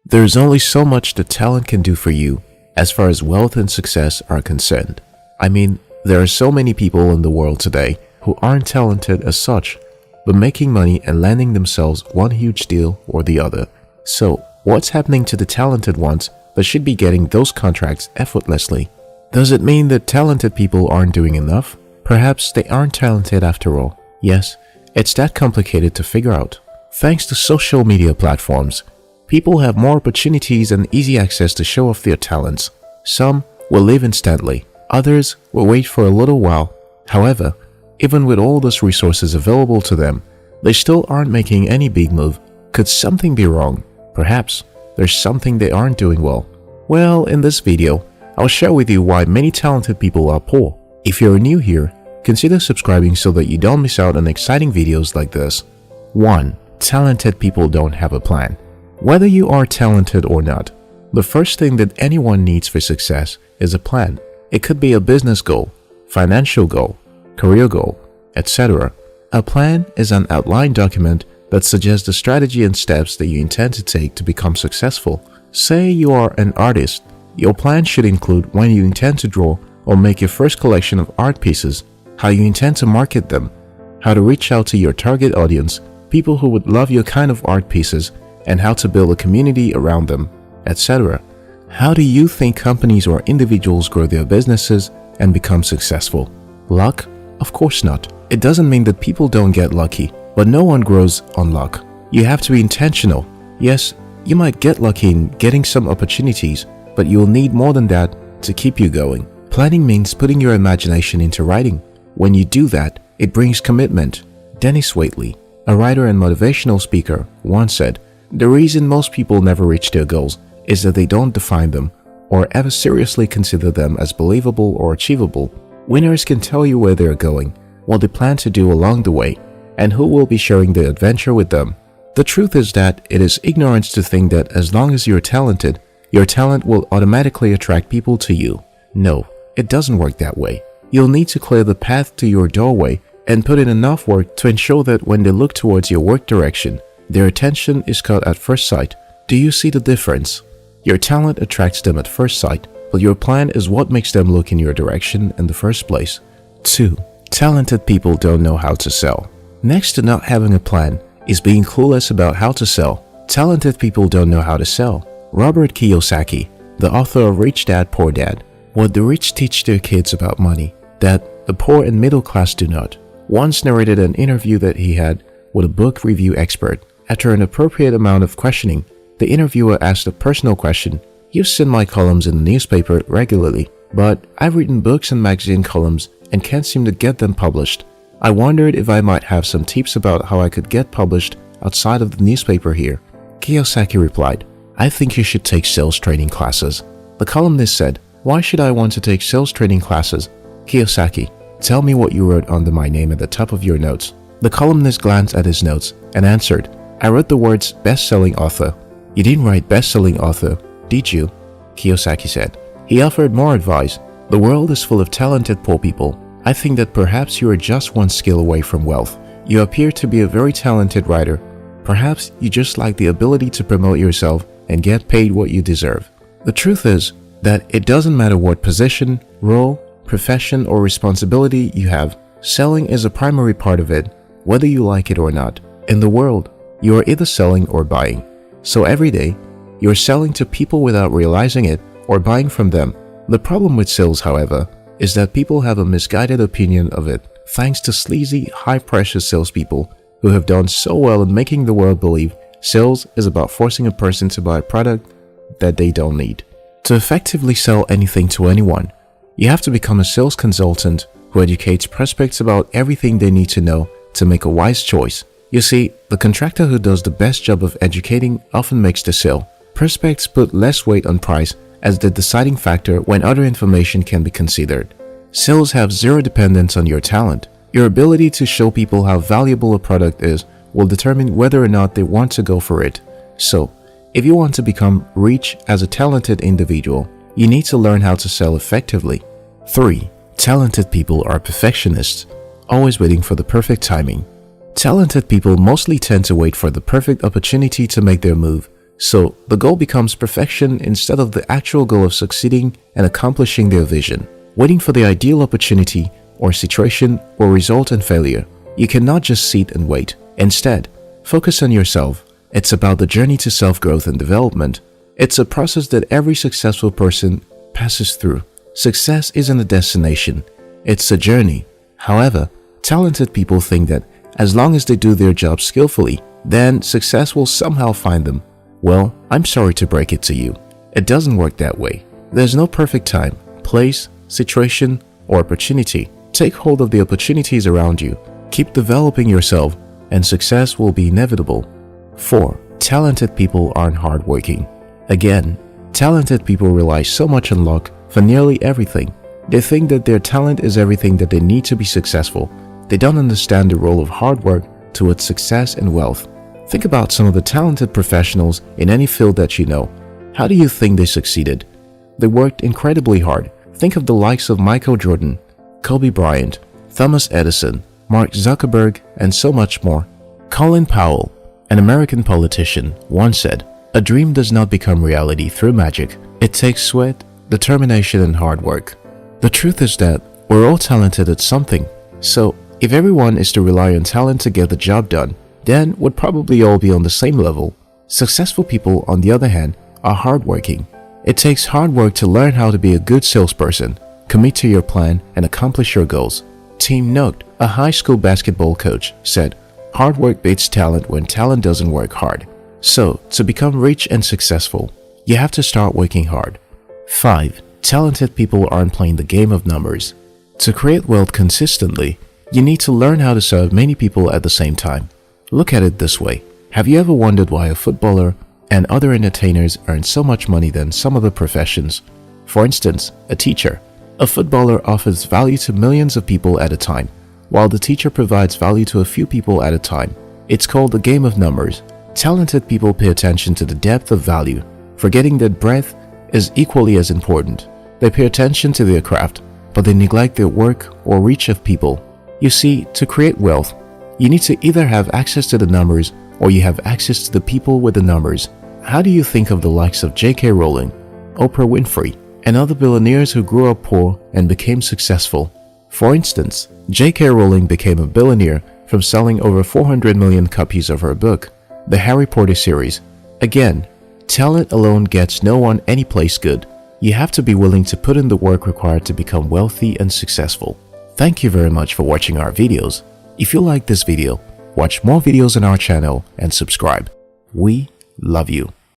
There's only so much that talent can do for you as far as wealth and success are concerned. I mean, there are so many people in the world today who aren't talented as such, but making money and landing themselves one huge deal or the other. So, what's happening to the talented ones that should be getting those contracts effortlessly? Does it mean that talented people aren't doing enough? Perhaps they aren't talented after all. Yes, it's that complicated to figure out. Thanks to social media platforms, people have more opportunities and easy access to show off their talents. Some will leave instantly, others will wait for a little while. However, even with all those resources available to them, they still aren't making any big move. Could something be wrong? Perhaps there's something they aren't doing well. Well, in this video, I'll share with you why many talented people are poor. If you're new here, consider subscribing so that you don't miss out on exciting videos like this. 1. Talented people don't have a plan. Whether you are talented or not, the first thing that anyone needs for success is a plan. It could be a business goal, financial goal, career goal, etc. A plan is an outline document that suggests the strategy and steps that you intend to take to become successful. Say you are an artist. Your plan should include when you intend to draw or make your first collection of art pieces, how you intend to market them, how to reach out to your target audience, people who would love your kind of art pieces, and how to build a community around them, etc. How do you think companies or individuals grow their businesses and become successful? Luck? Of course not. It doesn't mean that people don't get lucky, but no one grows on luck. You have to be intentional. Yes, you might get lucky in getting some opportunities, but you'll need more than that to keep you going. Planning means putting your imagination into writing. When you do that, it brings commitment. Dennis Waitley, a writer and motivational speaker, once said, "The reason most people never reach their goals is that they don't define them or ever seriously consider them as believable or achievable. Winners can tell you where they're going, what they plan to do along the way, and who will be sharing the adventure with them." The truth is that it is ignorance to think that as long as you're talented, your talent will automatically attract people to you. No, it doesn't work that way. You'll need to clear the path to your doorway and put in enough work to ensure that when they look towards your work direction, their attention is caught at first sight. Do you see the difference? Your talent attracts them at first sight, but your plan is what makes them look in your direction in the first place. 2. Talented people don't know how to sell. Next to not having a plan is being clueless about how to sell. Talented people don't know how to sell. Robert Kiyosaki, the author of Rich Dad, Poor Dad, What the Rich Teach Their Kids About Money, that the poor and middle class do not, once narrated an interview that he had with a book review expert. After an appropriate amount of questioning, the interviewer asked a personal question. "You've seen my columns in the newspaper regularly, but I've written books and magazine columns and can't seem to get them published. I wondered if I might have some tips about how I could get published outside of the newspaper here." Kiyosaki replied, "I think you should take sales training classes." The columnist said, "Why should I want to take sales training classes?" Kiyosaki, "Tell me what you wrote under my name at the top of your notes." The columnist glanced at his notes and answered, "I wrote the words best-selling author." "You didn't write best-selling author, did you?" Kiyosaki said. He offered more advice. "The world is full of talented poor people. I think that perhaps you are just one skill away from wealth. You appear to be a very talented writer. Perhaps you just lack the ability to promote yourself and get paid what you deserve." The truth is that it doesn't matter what position, role, profession, or responsibility you have. Selling is a primary part of it, whether you like it or not. In the world, you are either selling or buying. So every day, you're selling to people without realizing it or buying from them. The problem with sales, however, is that people have a misguided opinion of it thanks to sleazy, high-pressure salespeople who have done so well in making the world believe sales is about forcing a person to buy a product that they don't need. To effectively sell anything to anyone, you have to become a sales consultant who educates prospects about everything they need to know to make a wise choice. You see, the contractor who does the best job of educating often makes the sale. Prospects put less weight on price as the deciding factor when other information can be considered. Sales have zero dependence on your talent. Your ability to show people how valuable a product is will determine whether or not they want to go for it. So, if you want to become rich as a talented individual, you need to learn how to sell effectively. 3. Talented people are perfectionists, always waiting for the perfect timing. Talented people mostly tend to wait for the perfect opportunity to make their move. So the goal becomes perfection instead of the actual goal of succeeding and accomplishing their vision. Waiting for the ideal opportunity or situation will result in failure. You cannot just sit and wait. Instead, focus on yourself. It's about the journey to self-growth and development. It's a process that every successful person passes through. Success isn't a destination, it's a journey. However, talented people think that as long as they do their job skillfully, then success will somehow find them. Well, I'm sorry to break it to you. It doesn't work that way. There's no perfect time, place, situation, or opportunity. Take hold of the opportunities around you. Keep developing yourself, and success will be inevitable. 4. Talented people aren't hardworking. Again, talented people rely so much on luck for nearly everything. They think that their talent is everything that they need to be successful. They don't understand the role of hard work towards success and wealth. Think about some of the talented professionals in any field that you know. How do you think they succeeded? They worked incredibly hard. Think of the likes of Michael Jordan, Kobe Bryant, Thomas Edison, Mark Zuckerberg, and so much more. Colin Powell, an American politician, once said, "A dream does not become reality through magic. It takes sweat, determination, and hard work." The truth is that we're all talented at something. So, if everyone is to rely on talent to get the job done, then we'd probably all be on the same level. Successful people, on the other hand, are hardworking. It takes hard work to learn how to be a good salesperson, commit to your plan, and accomplish your goals. Team Note, a high school basketball coach, said, "Hard work beats talent when talent doesn't work hard." So, to become rich and successful, you have to start working hard. 5. Talented people aren't playing the game of numbers. To create wealth consistently, you need to learn how to serve many people at the same time. Look at it this way. Have you ever wondered why a footballer and other entertainers earn so much money than some other professions? For instance, a teacher. A footballer offers value to millions of people at a time, while the teacher provides value to a few people at a time. It's called the game of numbers. Talented people pay attention to the depth of value, forgetting that breadth is equally as important. They pay attention to their craft, but they neglect their work or reach of people. You see, to create wealth, you need to either have access to the numbers or you have access to the people with the numbers. How do you think of the likes of J.K. Rowling, Oprah Winfrey, and other billionaires who grew up poor and became successful? For instance, J.K. Rowling became a billionaire from selling over 400 million copies of her book, the Harry Potter series. Again, talent alone gets no one any place good. You have to be willing to put in the work required to become wealthy and successful. Thank you very much for watching our videos. If you like this video, watch more videos on our channel and subscribe. We love you.